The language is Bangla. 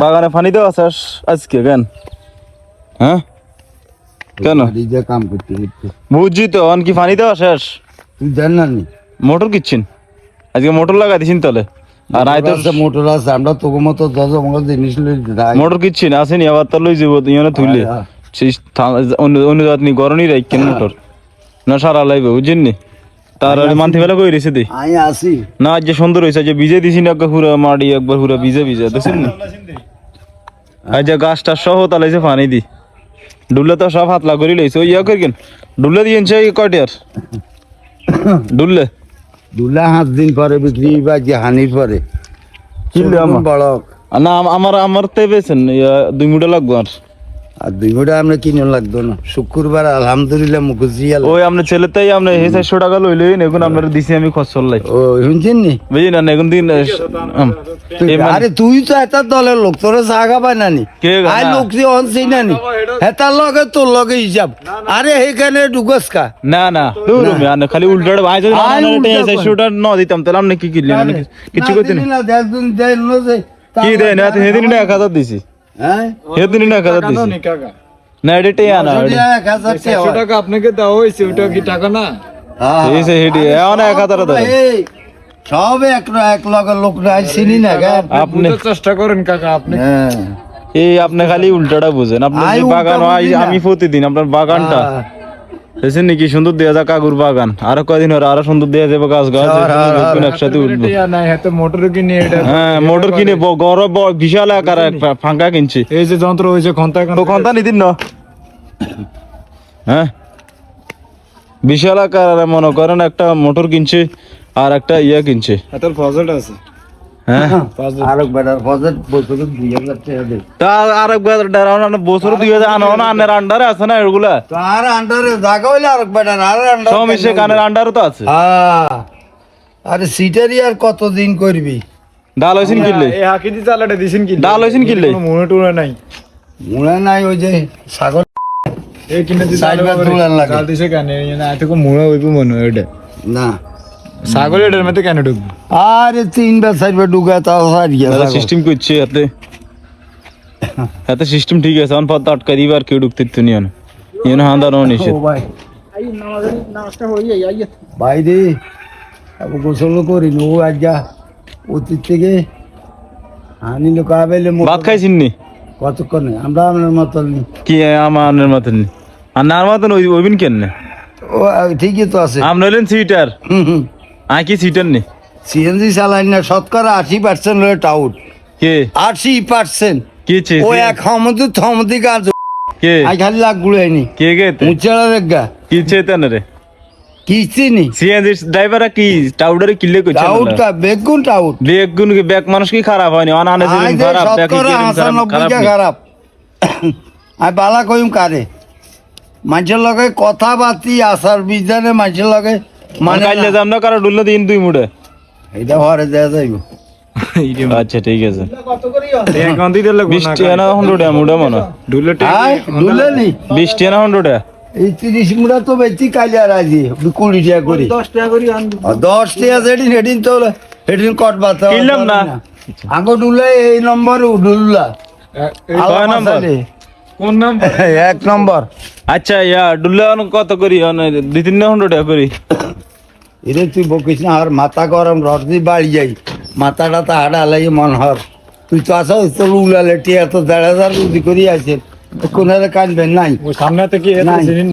বাগানে পানি দেওয়া শেষ আজকে কেন? হ্যাঁ কেন কাম করতে বুঝছি তো, অন কি পানি দেওয়া শেষ? তুই জান না নি মোটর কিচ্ছিন আজকে মোটর লাগাই দিছিন তাহলে? আর আয় তো মোটর আছে, আমরা তোর মতো জিনিস মোটর কিচ্ছি না আসেনি, আবার তো লই যাবো ইয়ে তুইলে অন্য জাতনি গরমই রাখ কেন মোটর না সারা লাইবে বুঝছেন নি? তার মানতে বেলা কই রেছে দি আমি আসি না, আজ যে সুন্দর হয়েছে যে ভিজে দিছি না একবার পুরো মাটি একবার পুরো ভিজে ভিজে দেখছেন না? আজ যে গাছটা সহ তালাইছে পানি দি ডুলে তো সব হাতলা করি লইছে ওই ইয়া করেন ডুলে দিয়েছে কয়টার ডুলে দুলা 5 দিন পরে বিক্রি বা যে হানির পরে কিনলে আমার বড় না আমার তে বেছেন 2 মুঠা লাগবো আর 2 ঘন্টা আমরা কিনে লাগতো না। শুক্রবার আলহামদুলিল্লাহ মুখজিয়াল ওই আপনার ছেলেতেই আপনি 400 টাকা লইলেন, এখন আপনার দিছি আমি খরচ লাই ও শুনছেন নি বুঝি না এখন দিন আরে তুই তো এটা দলের লোক, তোর জাগা পাই নানি আই লোক যে অনছি নানি হেতার লগে তোর লগে হিসাব। আরে এখানে ঢুকস কা না না আমি খালি উল্টাটা ভাই যদি 400 টাকা ন দিতাম তাহলে আপনি কি কিনলেন? কিছু করতেন না দেখ দিন দেন কি দেন এত সেদিন না 1000 দিছি হ্যাঁ সেদিন না 1000 দিছি না এটাই আনা 1,000 টাকা আপনাকে দেওয়া হয়েছে, ওটা কি টাকা না? এই সে হেডি এখন 1000 টাকা এই সব এক লগের লোক নাই চিনি না কেন আপনি চেষ্টা করেন কাকা আপনি। হ্যাঁ এই আপনি খালি উল্টাটা বুঝেন। আপনার যে বাগান হয় আমি প্রতিদিন আপনার বাগানটা দেখছেন নাকি সুন্দর দেয়া যায় কাকুর বাগান, আরো কয়দিন হলে আরো সুন্দর দেয়া যাবে গাছ গাছ একসাথে উঠবে। মোটর কিনে হ্যাঁ মোটর কিনে গরম বিশাল আকার ফাঁকা কিনছে। এই যে যন্ত্র হয়েছে খন্তা নিদিন না হ্যাঁ বিশাল আকার মনে করেন একটা মোটর কিনছে আর একটা ইয়া কিনছে। এটার ফজল আছে হ্যাঁ আরেক বেটার বাজেট বছরে 2,000 টাকা দেয়। তা আরেকবার বছর 2000 আনো না আনের আন্ডারে আছে না এগুলা তো আর আন্ডারে জায়গা হইলে আরেক বেটার আর আন্ডার সব মিশে কানের আন্ডারে তো আছে। আরে সিটারি আর কতদিন করবি? ডাল হইছেন কিনলে এই হাকিদি চালাটা দিছেন কি ডাল হইছেন কিনলে মনে টুনে নাই মুড়া নাই ওই যে ছাগল এই কিনে দিতে সাইড বাদ তুলান লাগে চাল দিছে কেন না এতকে মুড়া হইব মনে হয় এটা না ছাগল এটার মধ্যে কেন ঢুকবে? আরে 3বার 4বার ঢুকা তাও হারিয়ে সিস্টেম করছে এতে সিস্টেম ঠিক আছে অন পথ আটকা দিবার কেউ ঢুকতে তো নিও না ইয়ে না হাঁদানো নিষেধ। ভাই রে আবু গোসল করি নো আজ্ঞা অতীত থেকে হানি লোক আবেলে ভাত খাইছেন নি কতক্ষণে আমরা আপনার মতন নি কি আমার মতন নি আর নার মতন ওইবিন কেন না ও ঠিকই তো আছে আপনি হলেন সিটার আই কি সিটার নি সিএনজি চালাই না শতকরা 80% হলে টাউট কে 80% কি চে ও এক হমদু থমদি গাছ কে আই খালি লাগ গুড়াইনি কে গে মুচালা রেগা কি চেতন রে কি চিনি সিএনজি ড্রাইভার কি টাউডারে কিলে কইছে টাউট কা বেগুন টাউট বেগুন কি ব্যাক মানুষ কি খারাপ হয়নি অন আনে দিন খারাপ ব্যাক কি খারাপ আই বালা কইম কারে মানুষের লগে কথা বাতি আসার বিজানে মানুষের লগে মানে কাইলে যাম না কারো ডুললে দিন 2 মুড়ে এটা হরে দেয়া যাইব। আচ্ছা ঠিক আছে এখন দিতে লাগবে 20 টাকা না 100 টাকা মুড়ে মনে ঢুলে আই দুলে নি 20 টাকা না 100 টাকা এই 30 মুড়া তো বেচি কাইলে আর আজি 20 টাকা করি 10 টাকা করে আনবি 10 টাকা যেদিন হেডিন তো হেডিন কট বাতা কিনলাম না আগো ডুলে এই নম্বর উডুল্লা কয় নম্বর কোন নাম 1 নম্বর আচ্ছা ইয়া ডুলে কত করি 2-300 টাকা করি এরে তুই বকিস না আর মাথা গরম রড দিয়ে বাড়ি যাই মাথাটা তো হাড়া লাগে মন হর তুই তো আসা তোর উলালে টিয়া তো 1,500 রুদি করি আছে কোনারে কানবেন নাই সামনে থেকে নাই।